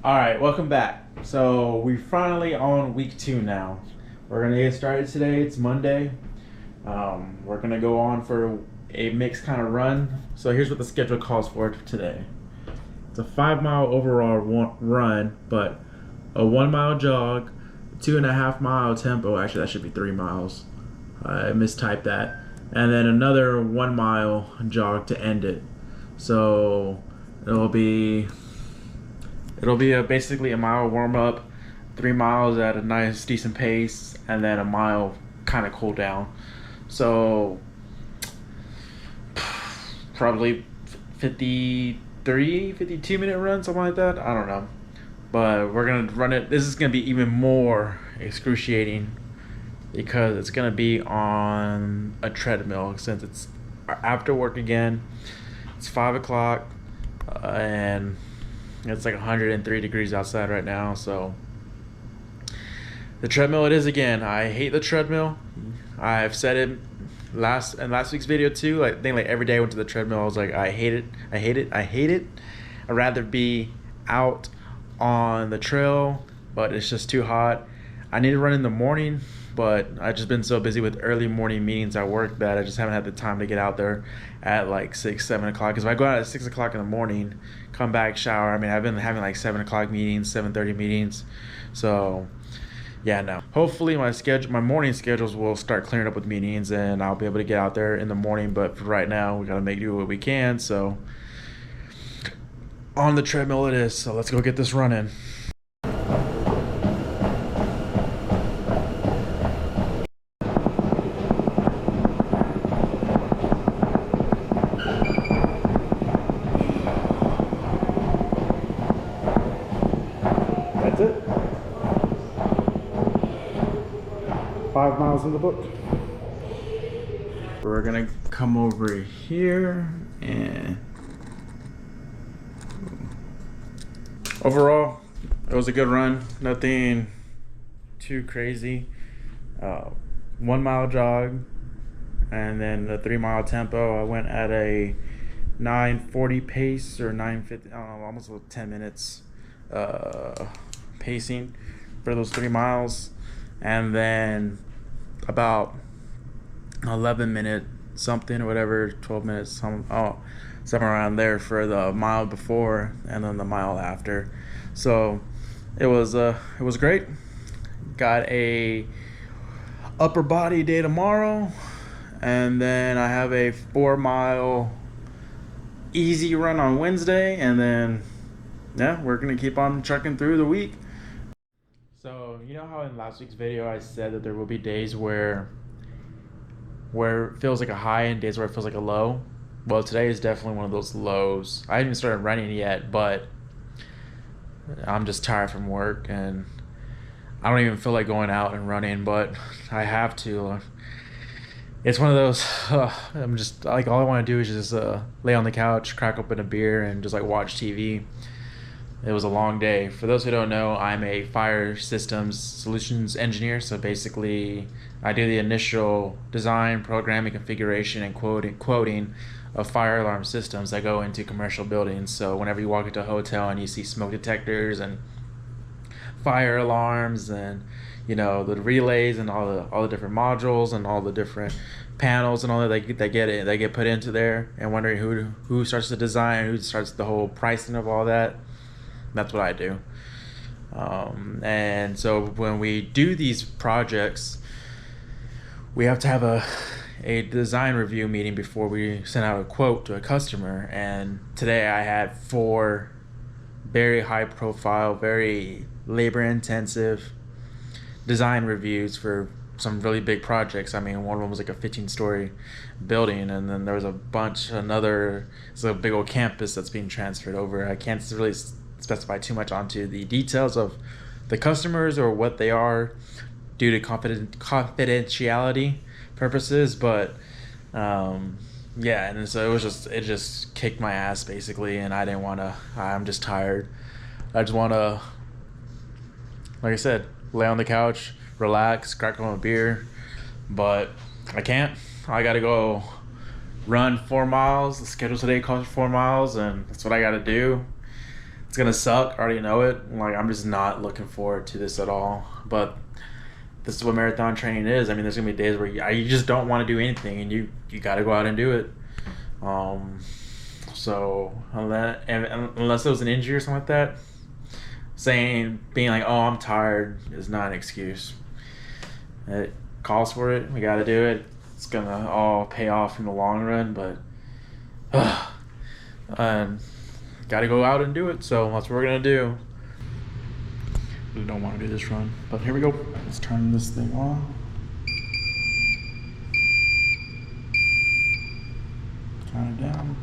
All right, welcome back. So we finally on week 2 now. We're gonna get started today. It's Monday. We're gonna go on for a mixed kind of run. So here's what the schedule calls for today. It's a 5 mile overall run, but a 1 mile jog, 2.5 mile tempo. Actually, that should be 3 miles. I mistyped that. And then another 1 mile jog to end it. So it'll be basically a mile warm up, 3 miles at a nice decent pace, and then a mile kind of cool down. So probably 53, 52 minute run, something like that. I don't know. But we're going to run it. This is going to be even more excruciating because it's going to be on a treadmill since it's after work again. It's 5 o'clock and it's like 103 degrees outside right now. So the treadmill it is again. I hate the treadmill. I've said it last week's video too. I think like every day I went to the treadmill, I was like, I hate it. I hate it. I hate it. I'd rather be out on the trail, but it's just too hot. I need to run in the morning, but I've just been so busy with early morning meetings at work that I just haven't had the time to get out there at like 6, 7 o'clock. Because if I go out at 6 o'clock in the morning, come back, shower. I mean, I've been having like 7 o'clock meetings, 7:30 meetings. So yeah, no. Hopefully my morning schedules will start clearing up with meetings and I'll be able to get out there in the morning. But for right now, we gotta make do what we can. So on the treadmill it is. So let's go get this run in. That's it. 5 miles in the book. We're gonna come over here and overall it was a good run, nothing too crazy. 1 mile jog and then the 3 mile tempo. I went at a 9:40 pace or 9:50, I don't know, almost 10 minutes pacing for those 3 miles, and then about 11 minute something or whatever, 12 minutes, somewhere around there for the mile before and then the mile after. So it was great. Got a upper body day tomorrow, and then I have a 4 mile easy run on Wednesday, and then yeah, we're gonna keep on trucking through the week. So you know how in last week's video I said that there will be days where it feels like a high and days where it feels like a low? Well, today is definitely one of those lows. I haven't even started running yet, but I'm just tired from work and I don't even feel like going out and running, but I have to. It's one of those, I'm just like, all I want to do is just lay on the couch, crack open a beer, and just like watch TV. It was a long day. For those who don't know, I'm a fire systems solutions engineer. So basically, I do the initial design, programming, configuration, and quoting of fire alarm systems that go into commercial buildings. So whenever you walk into a hotel and you see smoke detectors and fire alarms and the relays and all the different modules and all the different panels and all that they get put into there, and wondering who starts the design, who starts the whole pricing of all that. That's what I do. And so when we do these projects, we have to have a design review meeting before we send out a quote to a customer. And today I had 4 very high profile, very labor intensive design reviews for some really big projects. I mean, one of them was like a 15-story building, and then there was it's a big old campus that's being transferred over. I can't really specify too much onto the details of the customers or what they are due to confidentiality purposes, but yeah, and so it just kicked my ass basically, and I'm just tired. I just want to, like I said, lay on the couch, relax, crack on a beer, but I can't. I gotta go run 4 miles. The schedule today calls for 4 miles, and that's what I gotta do. it's gonna suck. I already know it. Like, I'm just not looking forward to this at all. But this is what marathon training is. I mean, there's gonna be days where you just don't want to do anything, and you got to go out and do it. So unless it was an injury or something like that, being like, oh, I'm tired is not an excuse. It calls for it. We got to do it. It's gonna all pay off in the long run, but got to go out and do it. So that's what we're gonna do. Really don't want to do this run, but here we go. Let's turn this thing on. Turn it down.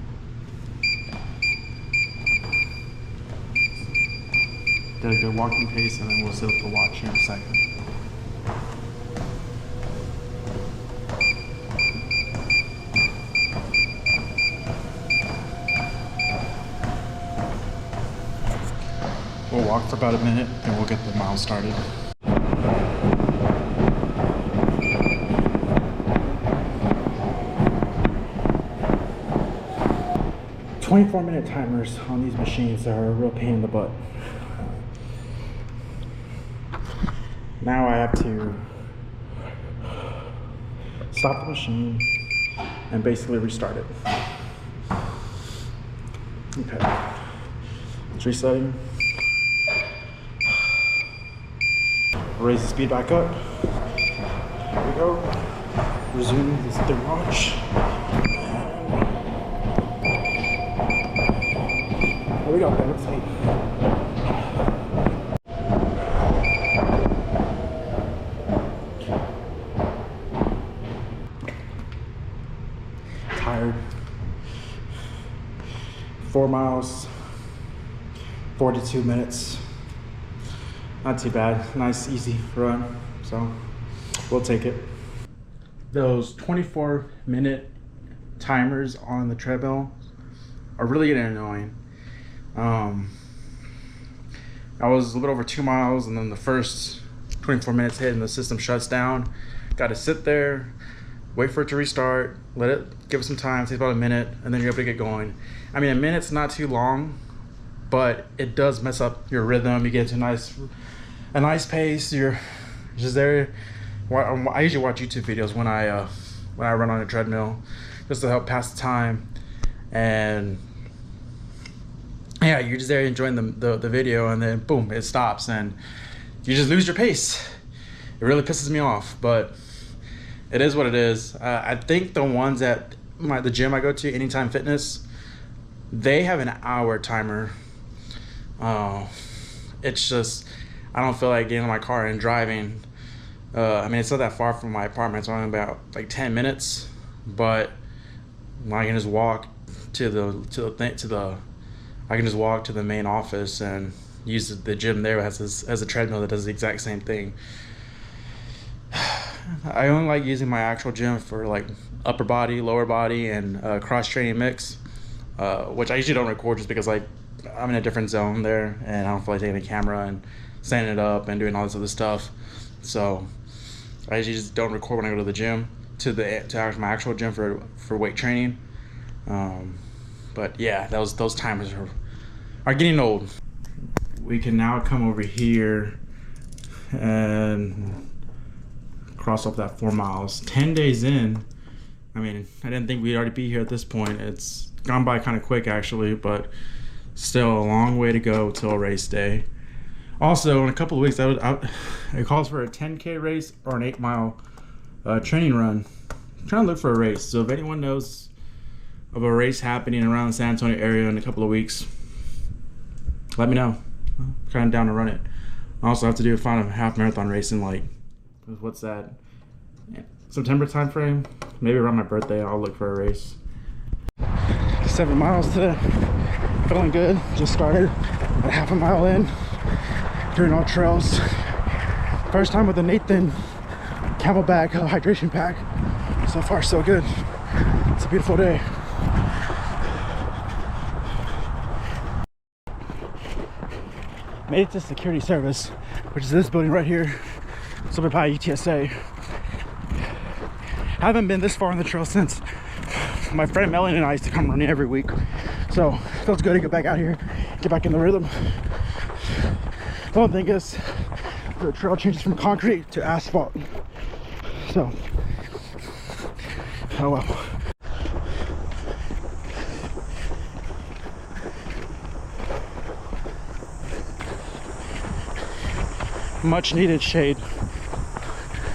Get a good walking pace, and then we'll set up the watch here in a second. We'll walk for about a minute, and we'll get the miles started. 24-minute timers on these machines are a real pain in the butt. Now I have to stop the machine and basically restart it. Okay, it's resetting. Raise the speed back up. Here we go. Resume this third watch. Here we go, let's see. Tired. 4 miles, 42 minutes. Not too bad. Nice, easy run. So we'll take it. Those 24-minute timers on the treadmill are really getting annoying. I was a little over 2 miles, and then the first 24 minutes hit and the system shuts down. Got to sit there, wait for it to restart, let it give it some time, takes about a minute, and then you're able to get going. I mean, a minute's not too long, but it does mess up your rhythm. You get to a nice pace. You're just there. I usually watch YouTube videos when I run on a treadmill, just to help pass the time. And yeah, you're just there enjoying the video, and then boom, it stops, and you just lose your pace. It really pisses me off, but it is what it is. I think the ones at the gym I go to, Anytime Fitness, they have an hour timer. It's just, I don't feel like getting in my car and driving. I mean, it's not that far from my apartment. It's only about like 10 minutes, but I can just walk I can just walk to the main office and use the gym there as a treadmill that does the exact same thing. I only like using my actual gym for like upper body, lower body, and cross training mix, which I usually don't record just because like I'm in a different zone there, and I don't feel like taking a camera and standing it up and doing all this other stuff. So I usually just don't record when I go to the gym, to my actual gym for weight training. But yeah, those timers are getting old. We can now come over here and cross off that 4 miles. 10 days in. I mean, I didn't think we'd already be here at this point. It's gone by kind of quick actually, but still a long way to go till race day. Also, in a couple of weeks, it calls for a 10K race or an 8-mile training run. I'm trying to look for a race. So if anyone knows of a race happening around the San Antonio area in a couple of weeks, let me know. I'm kind of down to run it. I also have to find a half marathon race in like, what's that, September time frame? Maybe around my birthday I'll look for a race. 7 miles today. Feeling good. Just started at half a mile in, doing all trails. First time with a Nathan Camelback hydration pack. So far so good. It's a beautiful day. Made it to security service, which is this building right here. It's over by UTSA. Haven't been this far on the trail since my friend Melanie and I used to come running every week. So So it feels good to get back out here, get back in the rhythm. The only thing is the trail changes from concrete to asphalt. So, oh well. Much needed shade.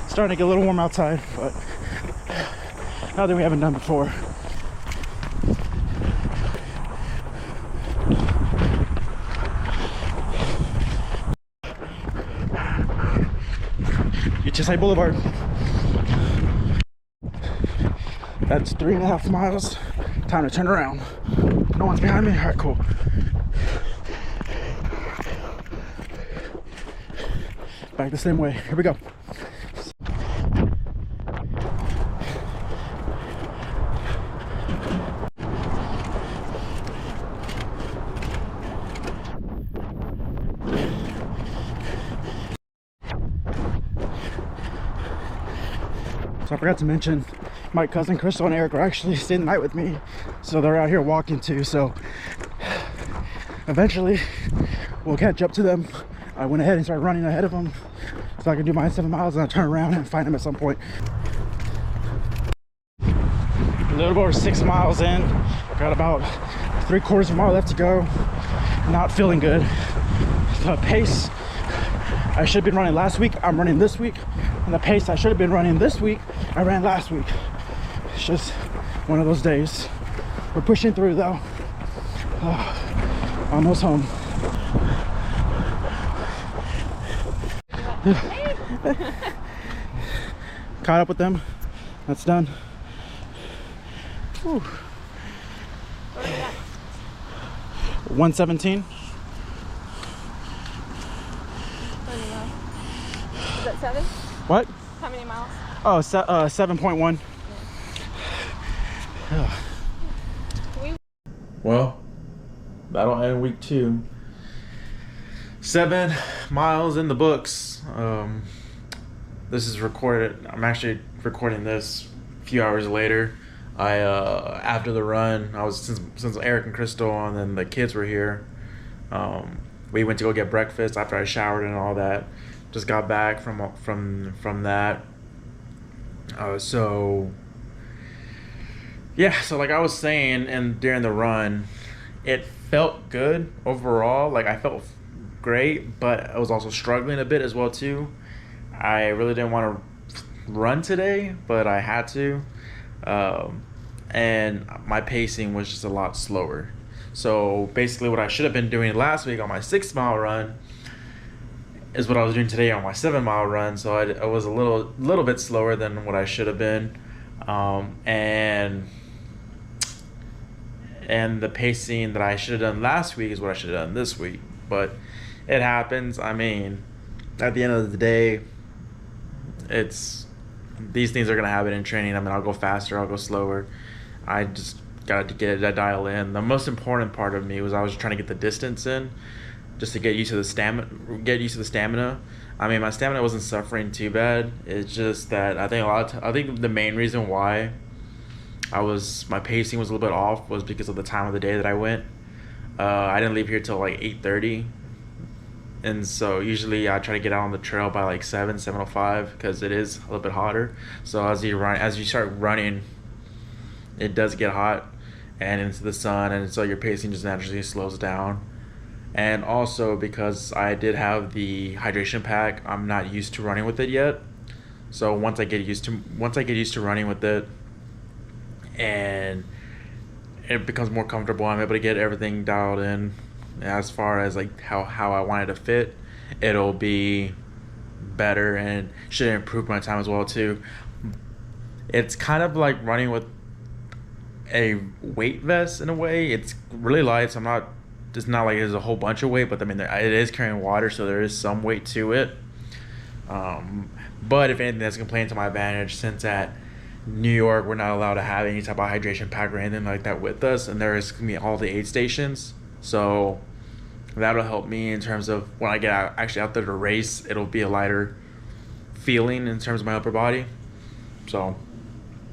Starting to get a little warm outside, but nothing we haven't done before. UTSA Boulevard. That's 3.5 miles. Time to turn around. No one's behind me? All right, cool. Back the same way. Here we go. So I forgot to mention, my cousin Crystal and Eric are actually staying the night with me. So they're out here walking too. So eventually we'll catch up to them. I went ahead and started running ahead of them so I can do my 7 miles, and I'll turn around and find them at some point. A little over 6 miles in. Got about 3/4 of a mile left to go. Not feeling good. The pace I should have been running last week, I'm running this week. And the pace I should have been running this week, I ran last week. It's just one of those days. We're pushing through though. Almost home. Caught up with them. That's done. Whew. What are you at? 117. Is that 7? What? How many miles? Oh, 7.1. Well, that'll end week 2. 7 miles in the books. This is recorded. I'm actually recording this a few hours later. After the run, I was since Eric and Crystal and then the kids were here. We went to go get breakfast after I showered and all that. Just got back from that. So like I was saying, and during the run, it felt good overall. Like I felt great, but I was also struggling a bit as well too. I really didn't want to run today, but I had to. And my pacing was just a lot slower. So basically what I should have been doing last week on my 6-mile run is what I was doing today on my 7-mile run. So I was a little bit slower than what I should have been. And the pacing that I should have done last week is what I should have done this week. But it happens. I mean, at the end of the day, these things are going to happen in training. I mean, I'll go faster, I'll go slower. I just got to get that dial in. The most important part of me was I was trying to get the distance in, just to get used to the stamina. I mean, my stamina wasn't suffering too bad. It's just that I think the main reason why my pacing was a little bit off was because of the time of the day that I went. I didn't leave here till like 8:30. And so usually I try to get out on the trail by like 7:05 because it is a little bit hotter. So as you start running, it does get hot and into the sun, and so your pacing just naturally slows down. And also because I did have the hydration pack, I'm not used to running with it yet. So once I get used to running with it and it becomes more comfortable, I'm able to get everything dialed in as far as like how I want it to fit. It'll be better and should improve my time as well too. It's kind of like running with a weight vest in a way. It's really light, so it's not like there's a whole bunch of weight, but I mean it is carrying water, so there is some weight to it. But if anything, that's playing to my advantage, since at New York we're not allowed to have any type of hydration pack or anything like that with us, and there is gonna be all the aid stations. So that'll help me in terms of when I get out there to race, it'll be a lighter feeling in terms of my upper body. So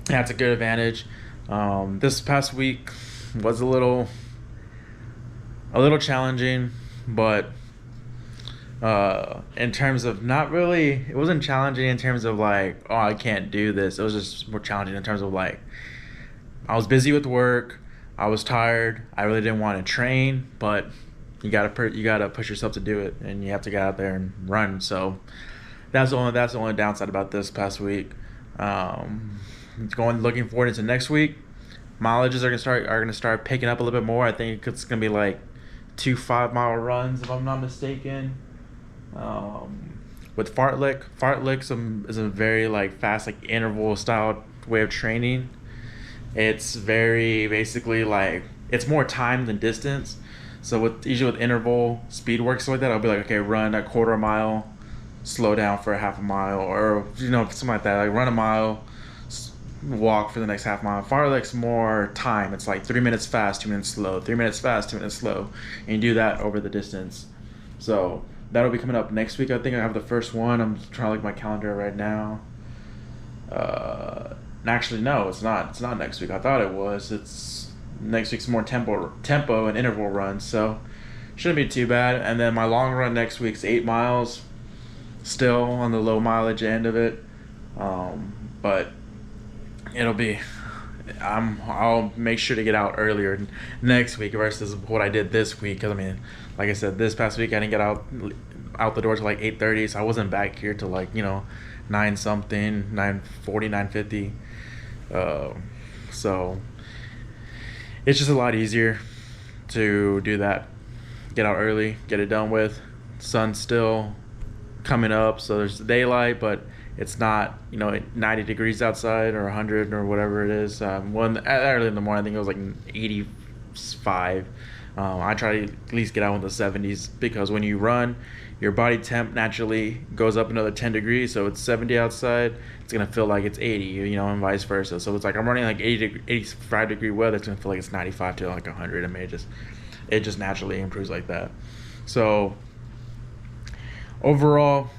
that's a good advantage. This past week was a little a little challenging, but in terms of not really, it wasn't challenging in terms of like, oh, I can't do this. It was just more challenging in terms of like, I was busy with work, I was tired, I really didn't want to train, but you gotta push yourself to do it, and you have to get out there and run. So that's the only downside about this past week. Looking forward into next week. Mileages are gonna start picking up a little bit more. I think it's gonna be like 2 5-mile runs if I'm not mistaken. With fartlek is a very like fast like interval style way of training. It's very basically like it's more time than distance. So usually with interval speed work stuff like that, I'll be like, okay, run a quarter mile, slow down for a half a mile, or something like that. Like run a mile, walk for the next half mile. Fartlek's more time. It's like 3 minutes fast, 2 minutes slow, 3 minutes fast, 2 minutes slow, and you do that over the distance. So that'll be coming up next week. I think I have the first one. I'm trying to look at my calendar right now. Actually, no, it's not. It's not next week. I thought it was. It's next week's more tempo and interval runs, so shouldn't be too bad. And then my long run next week's 8 miles, still on the low mileage end of it, but it'll be. I'll make sure to get out earlier next week versus what I did this week. Because I mean, like I said, this past week I didn't get out the door till like 8:30, so I wasn't back here till like 9 something, 9:40, 9:50. So it's just a lot easier to do that. Get out early, get it done with. Sun's still coming up, so there's daylight, but it's not 90 degrees outside or 100 or whatever it is. Early in the morning, I think it was like 85. I try to at least get out in the 70s, because when you run, your body temp naturally goes up another 10 degrees. So it's 70 outside, it's gonna feel like it's 80, and vice versa. So it's like I'm running like 85 degree weather, it's gonna feel like it's 95 to like 100. I mean, it just naturally improves like that. So overall,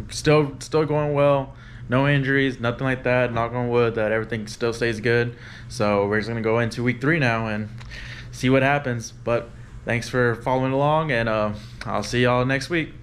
still going well. No injuries, nothing like that. Knock on wood that everything still stays good. So we're just gonna go into week 3 now and see what happens. But thanks for following along, and I'll see y'all next week.